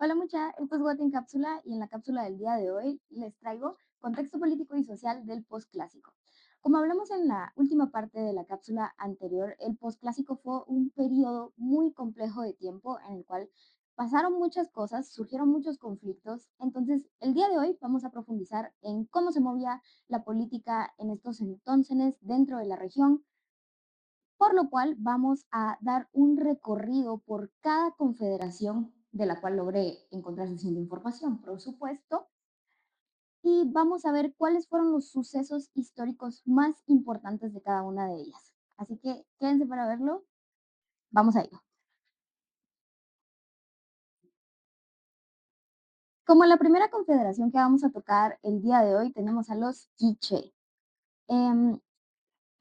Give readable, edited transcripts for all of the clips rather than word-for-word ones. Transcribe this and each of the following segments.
Hola mucha, esto es Guate en Cápsula y en la cápsula del día de hoy les traigo contexto político y social del posclásico. Como hablamos en la última parte de la cápsula anterior, el posclásico fue un periodo muy complejo de tiempo en el cual pasaron muchas cosas, surgieron muchos conflictos. Entonces, el día de hoy vamos a profundizar en cómo se movía la política en estos entonces dentro de la región, por lo cual vamos a dar un recorrido por cada confederación de la cual logré encontrar suficiente información, por supuesto, y vamos a ver cuáles fueron los sucesos históricos más importantes de cada una de ellas. Así que quédense para verlo. Vamos a ello. Como la primera confederación que vamos a tocar el día de hoy, tenemos a los quiché. Em,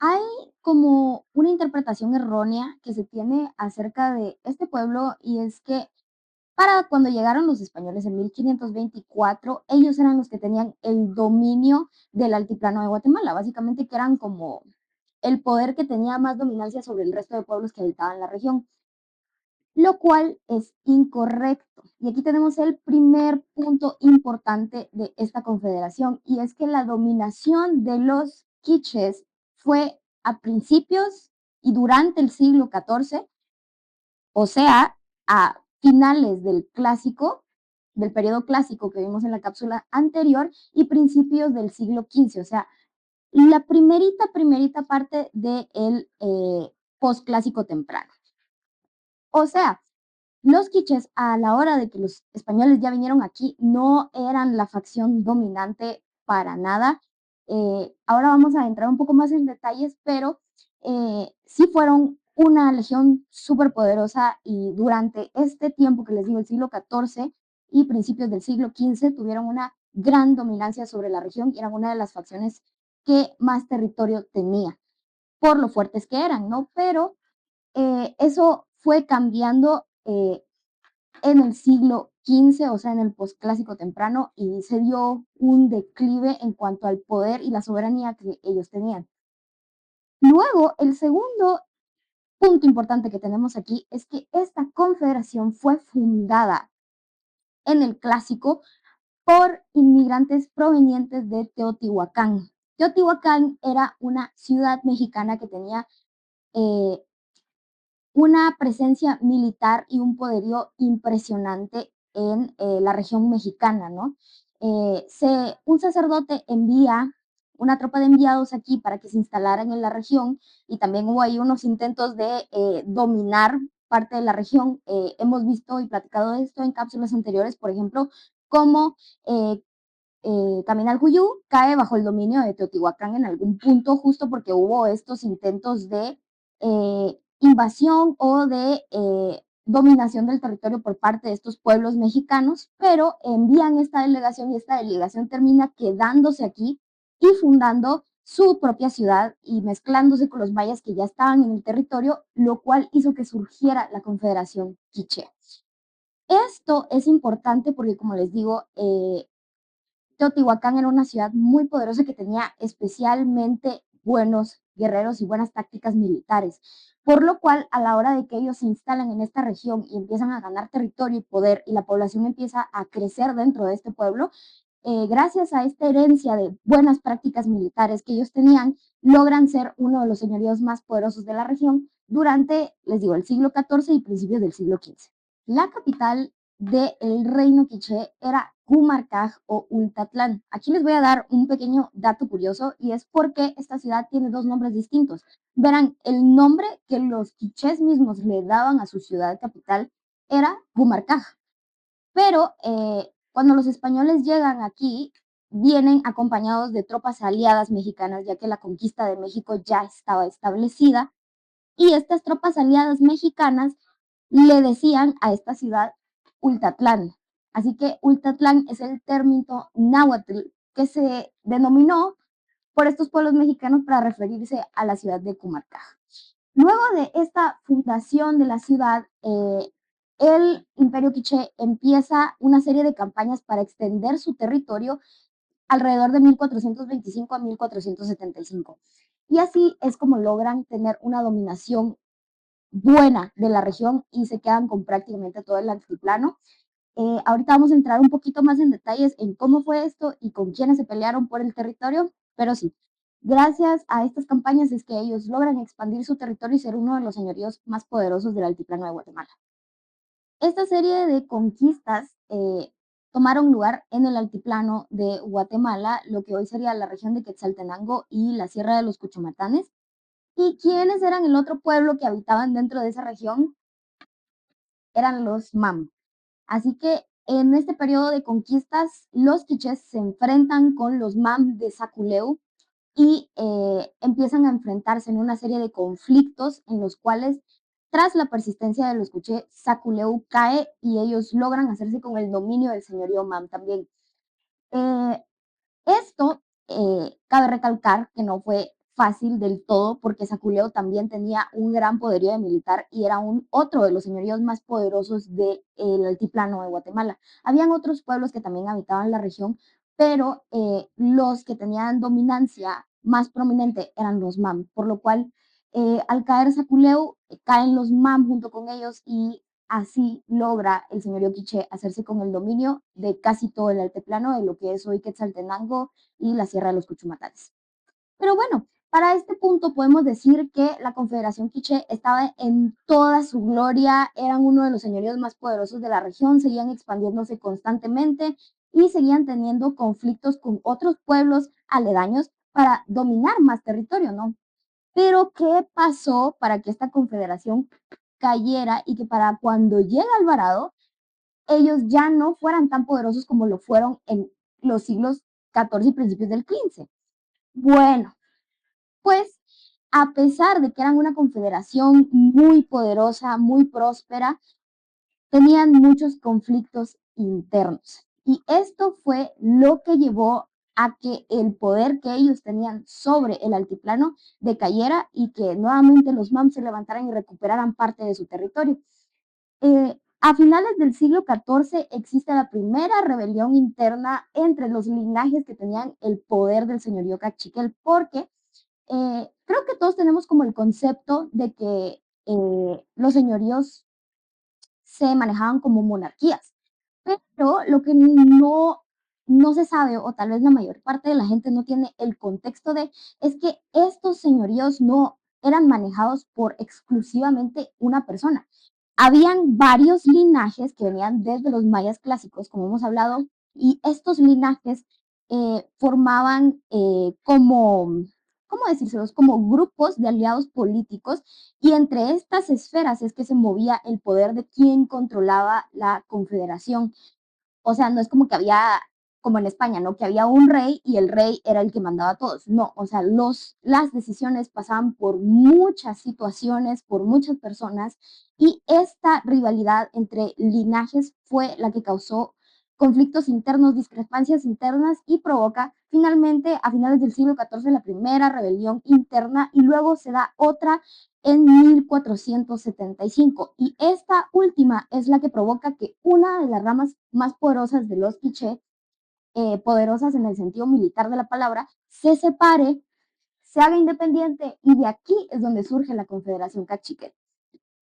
Hay como una interpretación errónea que se tiene acerca de este pueblo, y es que para cuando llegaron los españoles en 1524, ellos eran los que tenían el dominio del altiplano de Guatemala, básicamente que eran como el poder que tenía más dominancia sobre el resto de pueblos que habitaban la región, lo cual es incorrecto. Y aquí tenemos el primer punto importante de esta confederación, y es que la dominación de los quiches fue a principios y durante el siglo XIV, o sea, a finales del clásico, del periodo clásico que vimos en la cápsula anterior, y principios del siglo XV, o sea, la primerita parte del postclásico temprano. O sea, los quiches, a la hora de que los españoles ya vinieron aquí, no eran la facción dominante para nada. Ahora vamos a entrar un poco más en detalles, pero sí fueron una legión súper poderosa, y durante este tiempo que les digo, el siglo XIV y principios del siglo XV, tuvieron una gran dominancia sobre la región y eran una de las facciones que más territorio tenía, por lo fuertes que eran, ¿no? Pero eso fue cambiando en el siglo XV, o sea, en el posclásico temprano, y se dio un declive en cuanto al poder y la soberanía que ellos tenían. Luego, el segundo punto importante que tenemos aquí es que esta confederación fue fundada en el clásico por inmigrantes provenientes de Teotihuacán. Teotihuacán era una ciudad mexicana que tenía eh, una presencia militar y un poderío impresionante en la región mexicana, ¿no? Un sacerdote envía una tropa de enviados aquí para que se instalaran en la región, y también hubo ahí unos intentos de dominar parte de la región. Hemos visto y platicado de esto en cápsulas anteriores, por ejemplo, cómo Caminalcuyú cae bajo el dominio de Teotihuacán en algún punto, justo porque hubo estos intentos de invasión o de dominación del territorio por parte de estos pueblos mexicanos, pero envían esta delegación, y esta delegación termina quedándose aquí y fundando su propia ciudad y mezclándose con los mayas que ya estaban en el territorio, lo cual hizo que surgiera la Confederación Quiché. Esto es importante porque, como les digo, Teotihuacán era una ciudad muy poderosa que tenía especialmente buenos guerreros y buenas tácticas militares, por lo cual a la hora de que ellos se instalan en esta región y empiezan a ganar territorio y poder, y la población empieza a crecer dentro de este pueblo, gracias a esta herencia de buenas prácticas militares que ellos tenían, logran ser uno de los señoríos más poderosos de la región durante, les digo, el siglo XIV y principios del siglo XV. La capital del reino quiché era Cumarcaj o Ultatlán. Aquí les voy a dar un pequeño dato curioso, y es porque esta ciudad tiene dos nombres distintos. Verán, el nombre que los quichés mismos le daban a su ciudad capital era Cumarcaj, pero cuando los españoles llegan aquí, vienen acompañados de tropas aliadas mexicanas, ya que la conquista de México ya estaba establecida, y estas tropas aliadas mexicanas le decían a esta ciudad Ultatlán. Así que Ultatlán es el término náhuatl que se denominó por estos pueblos mexicanos para referirse a la ciudad de Cumarcaj. Luego de esta fundación de la ciudad, el Imperio Quiché empieza una serie de campañas para extender su territorio alrededor de 1425 a 1475. Y así es como logran tener una dominación buena de la región y se quedan con prácticamente todo el altiplano. Ahorita vamos a entrar un poquito más en detalles en cómo fue esto y con quiénes se pelearon por el territorio, pero sí, gracias a estas campañas es que ellos logran expandir su territorio y ser uno de los señoríos más poderosos del altiplano de Guatemala. Esta serie de conquistas tomaron lugar en el altiplano de Guatemala, lo que hoy sería la región de Quetzaltenango y la Sierra de los Cuchumatanes. ¿Y quiénes eran el otro pueblo que habitaban dentro de esa región? Eran los Mam. Así que en este periodo de conquistas, los quichés se enfrentan con los Mam de Saculeu y empiezan a enfrentarse en una serie de conflictos en los cuales, tras la persistencia de los quichés, Saculeu cae y ellos logran hacerse con el dominio del señorío Mam también. Eh, Esto, cabe recalcar que no fue fácil del todo porque Saculeo también tenía un gran poderío de militar y era otro de los señoríos más poderosos del altiplano de Guatemala. Habían otros pueblos que también habitaban la región, pero los que tenían dominancia más prominente eran los Mam, por lo cual al caer Saculeo, caen los Mam junto con ellos y así logra el señorío quiché hacerse con el dominio de casi todo el altiplano de lo que es hoy Quetzaltenango y la Sierra de los Cuchumatanes. Pero bueno, para este punto podemos decir que la Confederación Quiché estaba en toda su gloria, eran uno de los señoríos más poderosos de la región, seguían expandiéndose constantemente y seguían teniendo conflictos con otros pueblos aledaños para dominar más territorio, ¿no? Pero ¿qué pasó para que esta confederación cayera y que para cuando llega Alvarado, ellos ya no fueran tan poderosos como lo fueron en los siglos XIV y principios del XV? Bueno, pues a pesar de que eran una confederación muy poderosa, muy próspera, tenían muchos conflictos internos. Y esto fue lo que llevó a que el poder que ellos tenían sobre el altiplano decayera y que nuevamente los MAM se levantaran y recuperaran parte de su territorio. A finales del siglo XIV existe la primera rebelión interna entre los linajes que tenían el poder del señorío cachiquel, porque creo que todos tenemos como el concepto de que los señoríos se manejaban como monarquías. Pero lo que no se sabe, o tal vez la mayor parte de la gente no tiene el contexto de, es que estos señoríos no eran manejados por exclusivamente una persona. Habían varios linajes que venían desde los mayas clásicos, como hemos hablado, y estos linajes formaban ¿cómo decírselos? Como grupos de aliados políticos y entre estas esferas es que se movía el poder de quien controlaba la confederación. O sea, no es como que había, como en España, ¿no? Que había un rey y el rey era el que mandaba a todos. No, o sea, las decisiones pasaban por muchas situaciones, por muchas personas, y esta rivalidad entre linajes fue la que causó conflictos internos, discrepancias internas y provoca finalmente a finales del siglo XIV la primera rebelión interna y luego se da otra en 1475. Y esta última es la que provoca que una de las ramas más poderosas de los quiché, poderosas en el sentido militar de la palabra, se separe, se haga independiente y de aquí es donde surge la Confederación Cachiquel.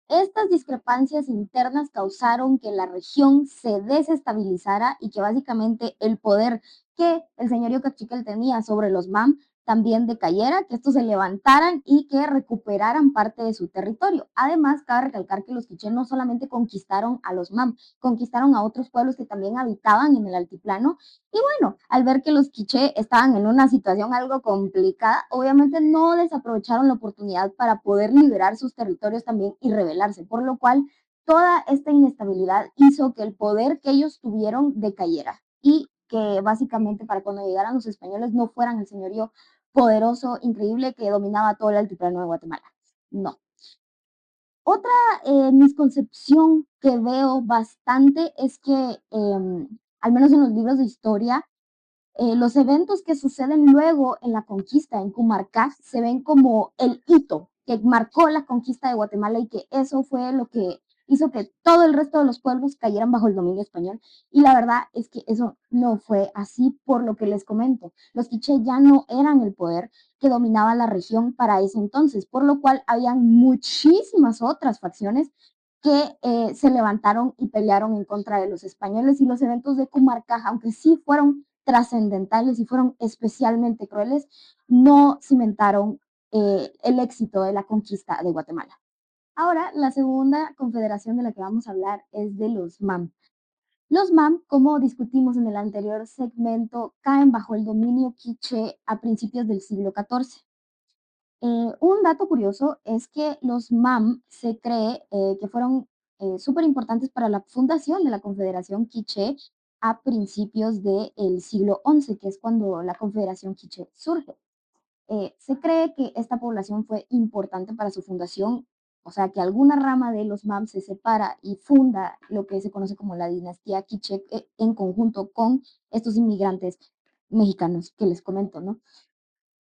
Estas discrepancias internas causaron que la región se desestabilizara y que básicamente el poder que el señorío Cachiquel tenía sobre los MAM también decayera, que estos se levantaran y que recuperaran parte de su territorio. Además, cabe recalcar que los quiché no solamente conquistaron a los MAM, conquistaron a otros pueblos que también habitaban en el altiplano. Y bueno, al ver que los quiché estaban en una situación algo complicada, obviamente no desaprovecharon la oportunidad para poder liberar sus territorios también y rebelarse, por lo cual toda esta inestabilidad hizo que el poder que ellos tuvieron decayera y que básicamente para cuando llegaran los españoles no fueran el señorío poderoso, increíble, que dominaba todo el altiplano de Guatemala. No. Otra misconcepción que veo bastante es que, al menos en los libros de historia, los eventos que suceden luego en la conquista en Cumarcás se ven como el hito que marcó la conquista de Guatemala y que eso fue lo que hizo que todo el resto de los pueblos cayeran bajo el dominio español. Y la verdad es que eso no fue así por lo que les comento. Los quiché ya no eran el poder que dominaba la región para ese entonces, por lo cual habían muchísimas otras facciones que se levantaron y pelearon en contra de los españoles y los eventos de Cumarcaja, aunque sí fueron trascendentales y fueron especialmente crueles, no cimentaron el éxito de la conquista de Guatemala. Ahora, la segunda confederación de la que vamos a hablar es de los MAM. Los MAM, como discutimos en el anterior segmento, caen bajo el dominio quiché a principios del siglo XIV. Un dato curioso es que los MAM se cree que fueron súper importantes para la fundación de la Confederación Quiché a principios del siglo XI, que es cuando la Confederación Quiché surge. Se cree que esta población fue importante para su fundación, o sea, que alguna rama de los MAM se separa y funda lo que se conoce como la dinastía Quiché en conjunto con estos inmigrantes mexicanos que les comento, ¿no?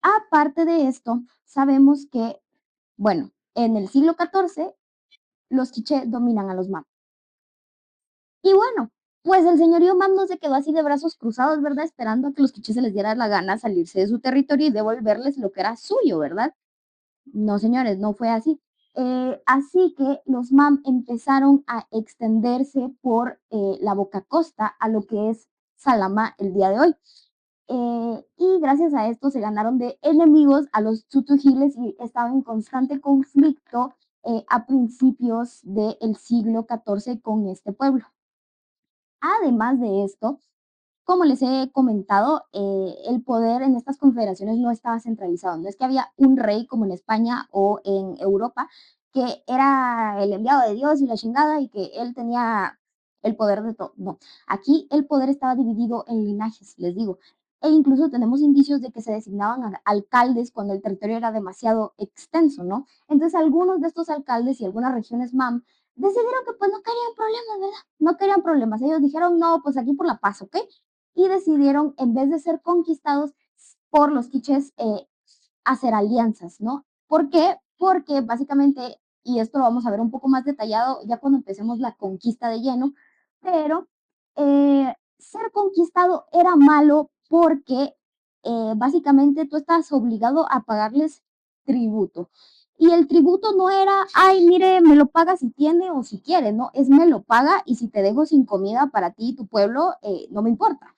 Aparte de esto, sabemos que, bueno, en el siglo XIV los quiché dominan a los mam. Y bueno, pues el señorío mam no se quedó así de brazos cruzados, ¿verdad? Esperando a que los quichés se les diera la gana salirse de su territorio y devolverles lo que era suyo, ¿verdad? No, señores, no fue así. Así que los mam empezaron a extenderse por la Boca Costa a lo que es Salama el día de hoy. Y gracias a esto se ganaron de enemigos a los tutugiles y estaban en constante conflicto a principios del siglo XIV con este pueblo. Además de esto, como les he comentado, el poder en estas confederaciones no estaba centralizado. No es que había un rey como en España o en Europa, que era el enviado de Dios y la chingada y que él tenía el poder de todo. No, aquí el poder estaba dividido en linajes, les digo. E incluso tenemos indicios de que se designaban alcaldes cuando el territorio era demasiado extenso, ¿no? Entonces algunos de estos alcaldes y algunas regiones MAM decidieron que pues no querían problemas, ¿verdad? No querían problemas. Ellos dijeron, no, pues aquí por la paz, ¿ok? Y decidieron, en vez de ser conquistados por los quiches, hacer alianzas, ¿no? ¿Por qué? Porque básicamente, y esto lo vamos a ver un poco más detallado ya cuando empecemos la conquista de lleno, pero ser conquistado era malo porque básicamente tú estás obligado a pagarles tributo. Y el tributo no era, ay, mire, me lo paga si tiene o si quiere, ¿no? Es me lo paga y si te dejo sin comida para ti y tu pueblo, no me importa.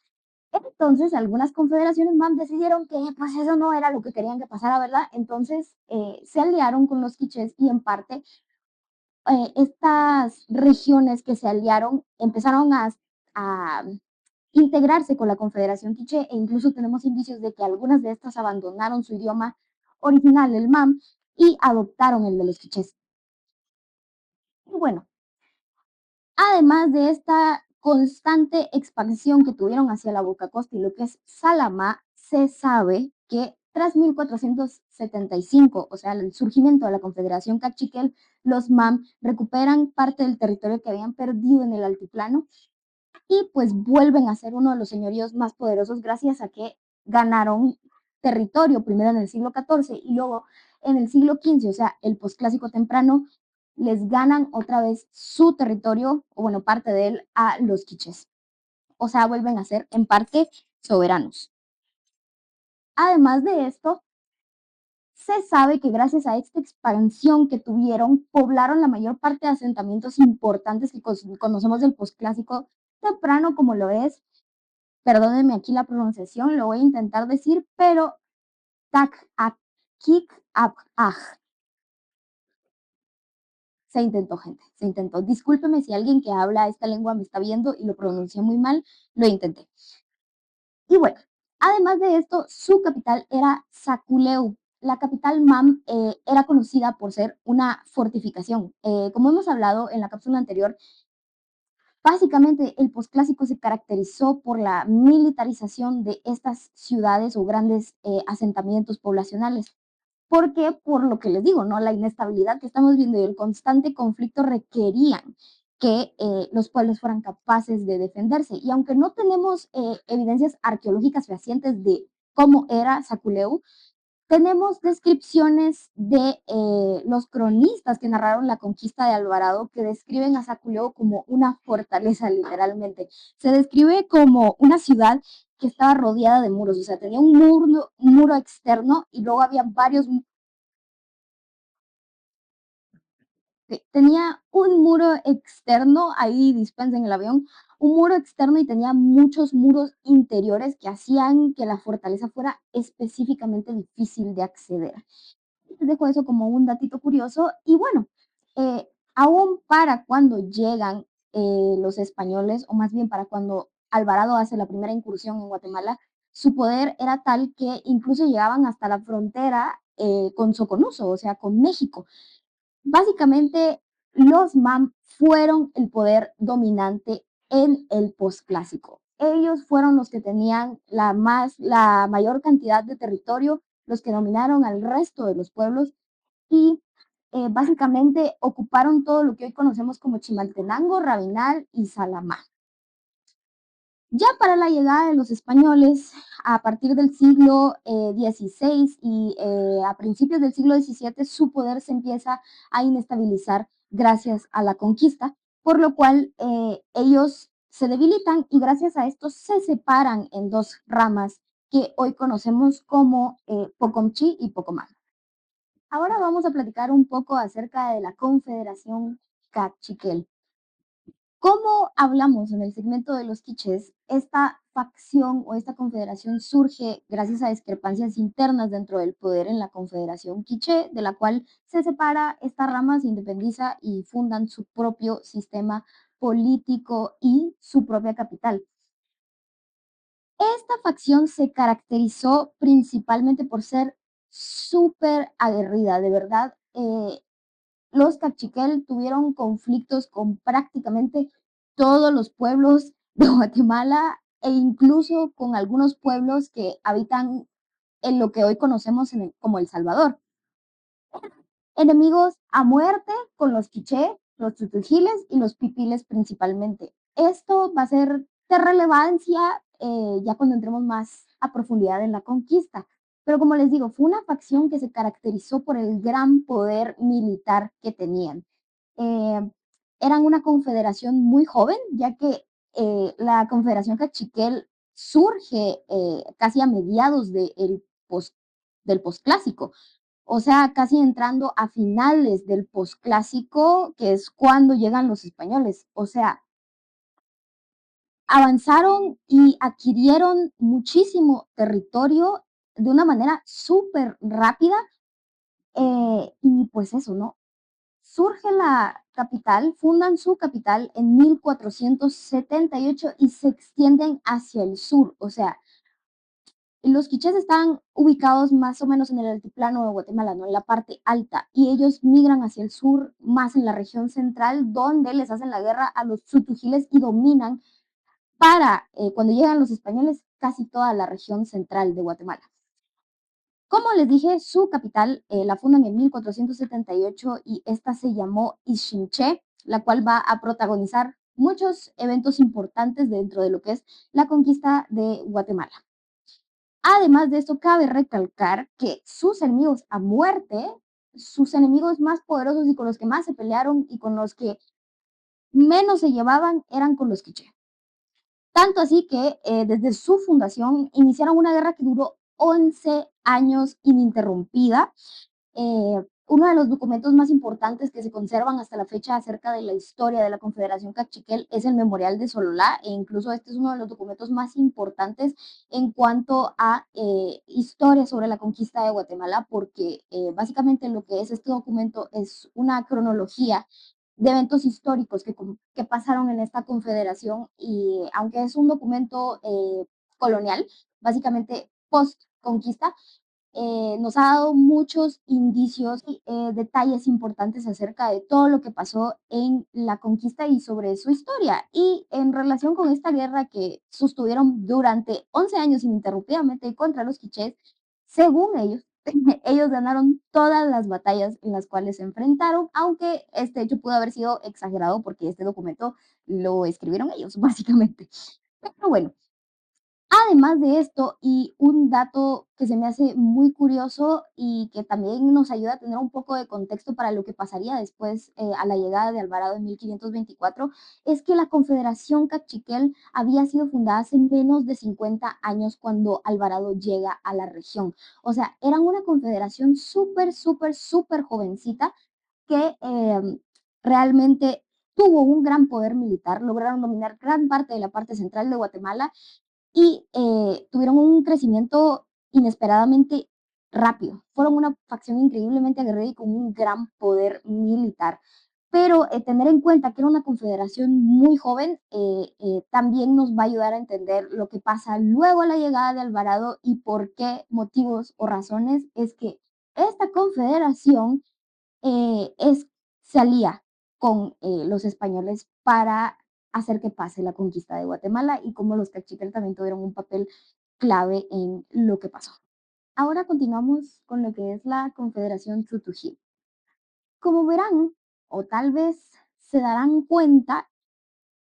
Entonces, algunas confederaciones MAM decidieron que pues eso no era lo que querían que pasara, ¿verdad? Entonces, se aliaron con los quichés y en parte estas regiones que se aliaron empezaron a integrarse con la Confederación Quiché e incluso tenemos indicios de que algunas de estas abandonaron su idioma original, el MAM, y adoptaron el de los quichés. Y bueno, además de esta constante expansión que tuvieron hacia la Boca Costa y lo que es Salamá, se sabe que tras 1475, o sea, el surgimiento de la Confederación Cachiquel, los MAM recuperan parte del territorio que habían perdido en el altiplano y pues vuelven a ser uno de los señoríos más poderosos gracias a que ganaron territorio primero en el siglo XIV y luego en el siglo XV, o sea, el posclásico temprano, les ganan otra vez su territorio, o bueno, parte de él, a los quiches. O sea, vuelven a ser en parte soberanos. Además de esto, se sabe que gracias a esta expansión que tuvieron, poblaron la mayor parte de asentamientos importantes que conocemos del posclásico temprano, como lo es, perdónenme aquí la pronunciación, lo voy a intentar decir, pero Tak Akik Abaj. Se intentó, gente, se intentó. Discúlpeme si alguien que habla esta lengua me está viendo y lo pronuncié muy mal, lo intenté. Y bueno, además de esto, su capital era Saculeu. La capital MAM era conocida por ser una fortificación. Como hemos hablado en la cápsula anterior, básicamente el posclásico se caracterizó por la militarización de estas ciudades o grandes asentamientos poblacionales. Porque, por lo que les digo, ¿no? La inestabilidad que estamos viendo y el constante conflicto requerían que los pueblos fueran capaces de defenderse. Y aunque no tenemos evidencias arqueológicas fehacientes de cómo era Saculeu, tenemos descripciones de los cronistas que narraron la conquista de Alvarado que describen a Saculeo como una fortaleza, literalmente. Se describe como una ciudad que estaba rodeada de muros, o sea, tenía un muro externo y luego había varios Tenía un muro externo, ahí dispensen el avión, un muro externo y tenía muchos muros interiores que hacían que la fortaleza fuera específicamente difícil de acceder. Les dejo eso como un datito curioso. Y bueno, aún para cuando llegan los españoles, o más bien para cuando Alvarado hace la primera incursión en Guatemala, su poder era tal que incluso llegaban hasta la frontera con Soconuso, o sea, con México. Básicamente, los MAM fueron el poder dominante en el posclásico. Ellos fueron los que tenían la mayor cantidad de territorio, los que dominaron al resto de los pueblos y básicamente ocuparon todo lo que hoy conocemos como Chimaltenango, Rabinal y Salamá. Ya para la llegada de los españoles, a partir del siglo XVI y a principios del siglo XVII, su poder se empieza a inestabilizar gracias a la conquista, por lo cual ellos se debilitan y gracias a esto se separan en dos ramas que hoy conocemos como Pocomchi y Pocomán. Ahora vamos a platicar un poco acerca de la Confederación Cachiquel. Como hablamos en el segmento de los quichés, esta facción o esta confederación surge gracias a discrepancias internas dentro del poder en la confederación quiché, de la cual se separa esta rama, se independiza y fundan su propio sistema político y su propia capital. Esta facción se caracterizó principalmente por ser súper aguerrida, de verdad. Los cachiquel tuvieron conflictos con prácticamente todos los pueblos de Guatemala e incluso con algunos pueblos que habitan en lo que hoy conocemos como El Salvador. Enemigos a muerte con los quiché, los tutugiles y los pipiles principalmente. Esto va a ser de relevancia ya cuando entremos más a profundidad en la conquista. Pero como les digo, fue una facción que se caracterizó por el gran poder militar que tenían. Eh, Eran una confederación muy joven, ya que la Confederación Cachiquel surge casi a mediados del posclásico, o sea, casi entrando a finales del posclásico, que es cuando llegan los españoles. O sea, avanzaron y adquirieron muchísimo territorio de una manera súper rápida. Y pues eso, ¿no? Surge la capital, fundan su capital en 1478 y se extienden hacia el sur. O sea, los quichés están ubicados más o menos en el altiplano de Guatemala, ¿no? En la parte alta, y ellos migran hacia el sur, más en la región central, donde les hacen la guerra a los tutugiles y dominan para, cuando llegan los españoles, casi toda la región central de Guatemala. Como les dije, su capital la fundan en 1478 y esta se llamó Ixinché, la cual va a protagonizar muchos eventos importantes dentro de lo que es la conquista de Guatemala. Además de esto, cabe recalcar que sus enemigos a muerte, sus enemigos más poderosos y con los que más se pelearon y con los que menos se llevaban eran con los quiché. Tanto así que desde su fundación iniciaron una guerra que duró 11 años ininterrumpida. Uno de los documentos más importantes que se conservan hasta la fecha acerca de la historia de la Confederación Cachiquel es el Memorial de Sololá, e incluso este es uno de los documentos más importantes en cuanto a historia sobre la conquista de Guatemala, porque básicamente lo que es este documento es una cronología de eventos históricos que pasaron en esta confederación y aunque es un documento colonial, básicamente post-conquista, nos ha dado muchos indicios y detalles importantes acerca de todo lo que pasó en la conquista y sobre su historia. Y en relación con esta guerra que sostuvieron durante 11 años ininterrumpidamente contra los quichés, según ellos, ellos ganaron todas las batallas en las cuales se enfrentaron, aunque este hecho pudo haber sido exagerado porque este documento lo escribieron ellos, básicamente. Pero bueno, además de esto, y un dato que se me hace muy curioso y que también nos ayuda a tener un poco de contexto para lo que pasaría después a la llegada de Alvarado en 1524, es que la Confederación Cachiquel había sido fundada hace menos de 50 años cuando Alvarado llega a la región. O sea, eran una confederación súper, súper, súper jovencita que realmente tuvo un gran poder militar, lograron dominar gran parte de la parte central de Guatemala y tuvieron un crecimiento inesperadamente rápido. Fueron una facción increíblemente aguerrida y con un gran poder militar. Pero tener en cuenta que era una confederación muy joven también nos va a ayudar a entender lo que pasa luego a la llegada de Alvarado y por qué motivos o razones es que esta confederación se alía con los españoles para hacer que pase la conquista de Guatemala y cómo los cachiques también tuvieron un papel clave en lo que pasó. Ahora continuamos con lo que es la Confederación Tutují. Como verán, o tal vez se darán cuenta,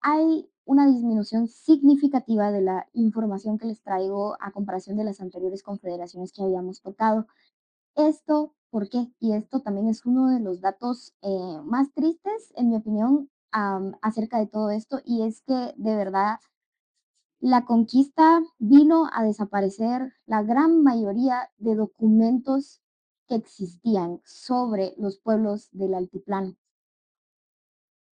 hay una disminución significativa de la información que les traigo a comparación de las anteriores confederaciones que habíamos tocado. Esto, ¿por qué? Y esto también es uno de los datos más tristes, en mi opinión, acerca de todo esto, y es que de verdad la conquista vino a desaparecer la gran mayoría de documentos que existían sobre los pueblos del altiplano.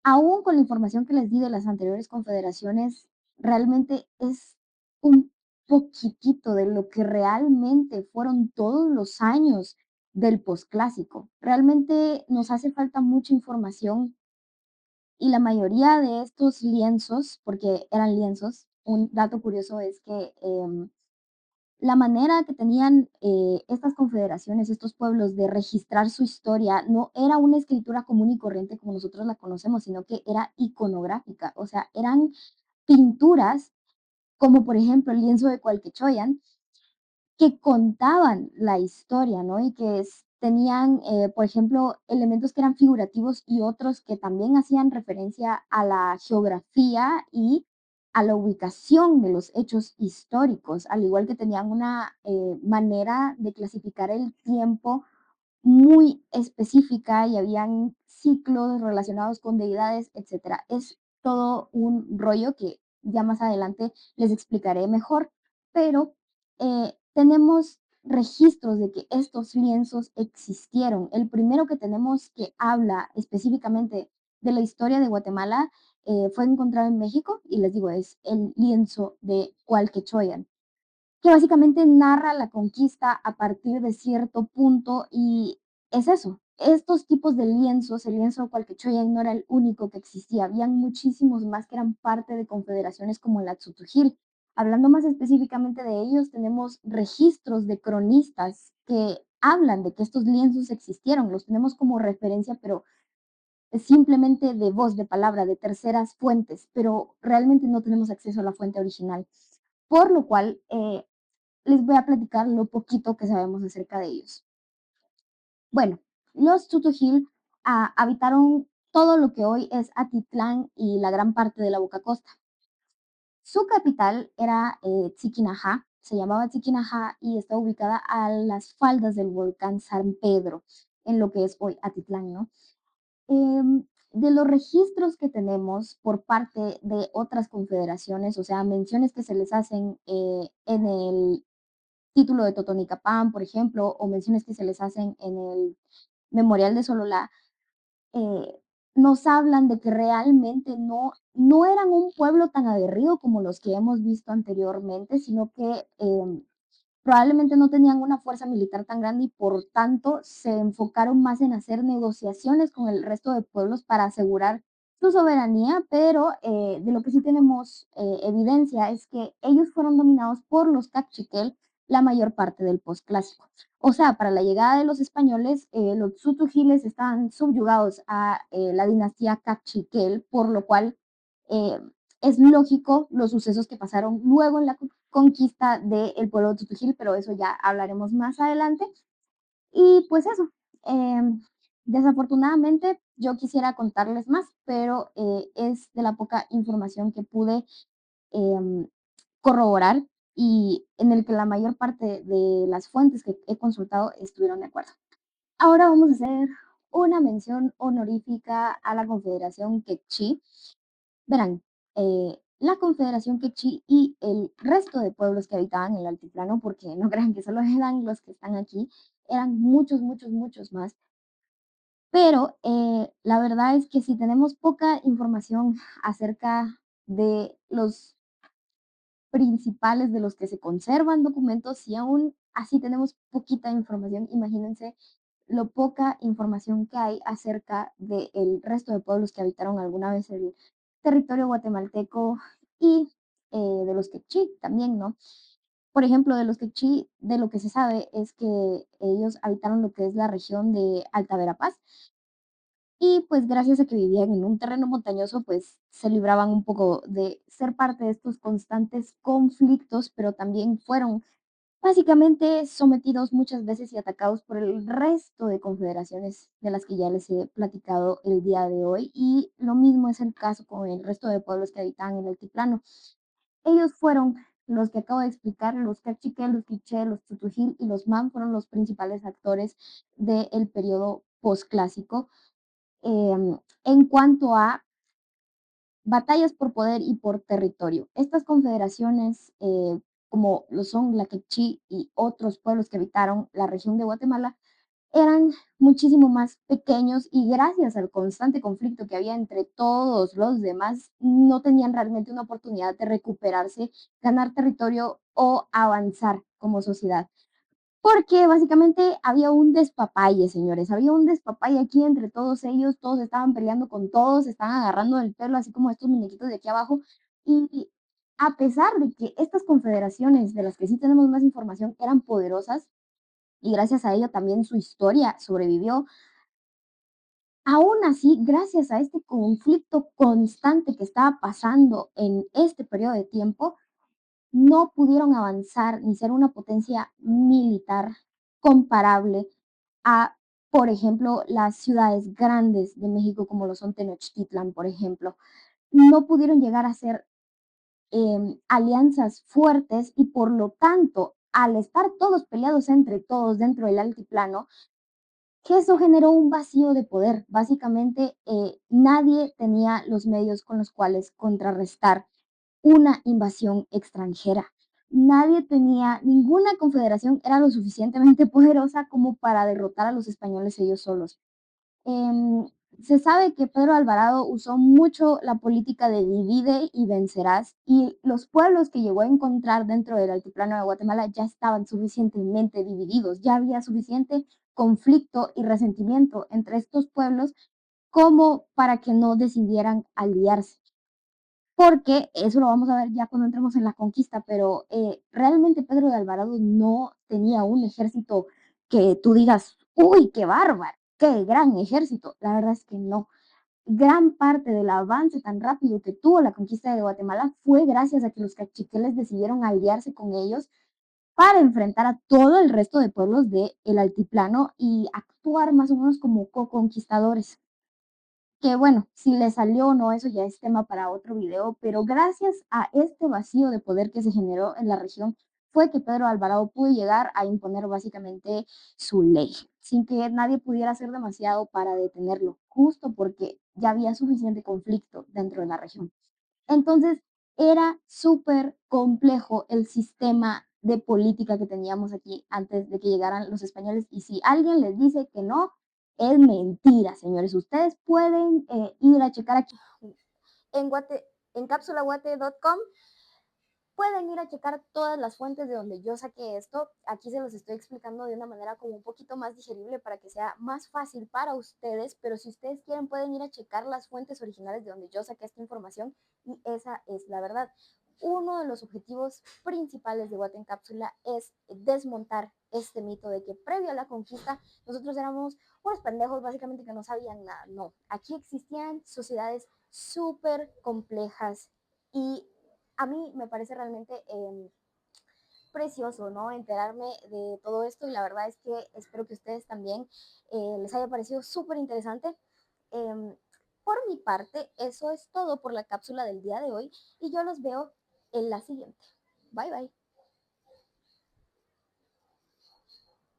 Aún con la información que les di de las anteriores confederaciones, realmente es un poquitito de lo que realmente fueron todos los años del posclásico. Realmente nos hace falta mucha información y la mayoría de estos lienzos, porque eran lienzos, un dato curioso es que la manera que tenían estas confederaciones, estos pueblos de registrar su historia, no era una escritura común y corriente como nosotros la conocemos, sino que era iconográfica, o sea, eran pinturas como por ejemplo el lienzo de Cualquichoyan, que contaban la historia, ¿no? Y que tenían, por ejemplo, elementos que eran figurativos y otros que también hacían referencia a la geografía y a la ubicación de los hechos históricos, al igual que tenían una manera de clasificar el tiempo muy específica y habían ciclos relacionados con deidades, etcétera. Es todo un rollo que ya más adelante les explicaré mejor, pero tenemos registros de que estos lienzos existieron. El primero que tenemos que habla específicamente de la historia de Guatemala fue encontrado en México y les digo, es el lienzo de Cualquechoyan, que básicamente narra la conquista a partir de cierto punto y es eso. Estos tipos de lienzos, el lienzo Cualquichoyan no era el único que existía, habían muchísimos más que eran parte de confederaciones como la Tzutujil. Hablando más específicamente de ellos, tenemos registros de cronistas que hablan de que estos lienzos existieron, los tenemos como referencia, pero es simplemente de voz, de palabra, de terceras fuentes, pero realmente no tenemos acceso a la fuente original. Por lo cual, les voy a platicar lo poquito que sabemos acerca de ellos. Bueno, los Tutujil habitaron todo lo que hoy es Atitlán y la gran parte de la Boca Costa. Su capital era Tziquinajá, se llamaba Tziquinajá y está ubicada a las faldas del volcán San Pedro, en lo que es hoy Atitlán, ¿no? De los registros que tenemos por parte de otras confederaciones, o sea, menciones que se les hacen en el título de Totonicapán, por ejemplo, o menciones que se les hacen en el Memorial de Sololá, eh, nos hablan de que realmente no eran un pueblo tan aguerrido como los que hemos visto anteriormente, sino que probablemente no tenían una fuerza militar tan grande y por tanto se enfocaron más en hacer negociaciones con el resto de pueblos para asegurar su soberanía, pero de lo que sí tenemos evidencia es que ellos fueron dominados por los caciques la mayor parte del posclásico. O sea, para la llegada de los españoles, los Tzutujiles estaban subyugados a la dinastía Cachiquel, por lo cual eh, es lógico los sucesos que pasaron luego en la conquista del pueblo de Tutujil, pero eso ya hablaremos más adelante. Y pues eso, eh, desafortunadamente yo quisiera contarles más, pero es de la poca información que pude eh, corroborar y en el que la mayor parte de las fuentes que he consultado estuvieron de acuerdo. Ahora vamos a hacer una mención honorífica a la Confederación Quechí. Verán, la Confederación Quechí y el resto de pueblos que habitaban el altiplano, porque no crean que solo eran los que están aquí, eran muchos, muchos, muchos más. Pero, la verdad es que si tenemos poca información acerca de los principales de los que se conservan documentos y aún así tenemos poquita información, imagínense lo poca información que hay acerca del resto de pueblos que habitaron alguna vez el territorio guatemalteco y de los quechí también, ¿no? Por ejemplo, de los quechí, de lo que se sabe es que ellos habitaron lo que es la región de Alta Verapaz y pues gracias a que vivían en un terreno montañoso, pues se libraban un poco de ser parte de estos constantes conflictos, pero también fueron básicamente sometidos muchas veces y atacados por el resto de confederaciones de las que ya les he platicado el día de hoy. Y lo mismo es el caso con el resto de pueblos que habitaban en el altiplano. Ellos fueron los que acabo de explicar, los cachiquel, los quiché, los tutujil y los man fueron los principales actores del periodo posclásico. En cuanto a batallas por poder y por territorio. Estas confederaciones, como lo son la Quechí y otros pueblos que habitaron la región de Guatemala, eran muchísimo más pequeños y gracias al constante conflicto que había entre todos los demás, no tenían realmente una oportunidad de recuperarse, ganar territorio o avanzar como sociedad. Porque básicamente había un despapalle, señores, había un despapalle aquí entre todos ellos, todos estaban peleando con todos, se estaban agarrando del pelo, así como estos muñequitos de aquí abajo. Y a pesar de que estas confederaciones, de las que sí tenemos más información, eran poderosas, y gracias a ello también su historia sobrevivió, aún así, gracias a este conflicto constante que estaba pasando en este periodo de tiempo, no pudieron avanzar ni ser una potencia militar comparable a, por ejemplo, las ciudades grandes de México, como lo son Tenochtitlan, por ejemplo. No pudieron llegar a ser alianzas fuertes y por lo tanto, al estar todos peleados entre todos dentro del altiplano, que eso generó un vacío de poder. Básicamente, nadie tenía los medios con los cuales contrarrestar una invasión extranjera. Nadie tenía, ninguna confederación era lo suficientemente poderosa como para derrotar a los españoles ellos solos. Em, Se sabe que Pedro Alvarado usó mucho la política de divide y vencerás y los pueblos que llegó a encontrar dentro del altiplano de Guatemala ya estaban suficientemente divididos, ya había suficiente conflicto y resentimiento entre estos pueblos como para que no decidieran aliarse. Porque eso lo vamos a ver ya cuando entremos en la conquista, pero realmente Pedro de Alvarado no tenía un ejército que tú digas, uy, qué bárbaro, qué gran ejército. La verdad es que no. Gran parte del avance tan rápido que tuvo la conquista de Guatemala fue gracias a que los cachiqueles decidieron aliarse con ellos para enfrentar a todo el resto de pueblos del altiplano y actuar más o menos como co-conquistadores. Que bueno, si le salió o no, eso ya es tema para otro video, pero gracias a este vacío de poder que se generó en la región fue que Pedro Alvarado pudo llegar a imponer básicamente su ley, sin que nadie pudiera hacer demasiado para detenerlo, justo porque ya había suficiente conflicto dentro de la región. Entonces, era súper complejo el sistema de política que teníamos aquí antes de que llegaran los españoles. Y si alguien les dice que no, es mentira, señores. Ustedes pueden ir a checar aquí en, en capsulaguate.com. Pueden ir a checar todas las fuentes de donde yo saqué esto. Aquí se los estoy explicando de una manera como un poquito más digerible para que sea más fácil para ustedes, pero si ustedes quieren pueden ir a checar las fuentes originales de donde yo saqué esta información y esa es la verdad. Uno de los objetivos principales de Guate en Cápsula es desmontar este mito de que previo a la conquista nosotros éramos unos pendejos básicamente que no sabían nada. No, aquí existían sociedades súper complejas y a mí me parece realmente precioso, ¿no? Enterarme de todo esto y la verdad es que espero que ustedes también les haya parecido súper interesante. Eh, por mi parte, eso es todo por la cápsula del día de hoy y yo los veo en la siguiente. Bye bye.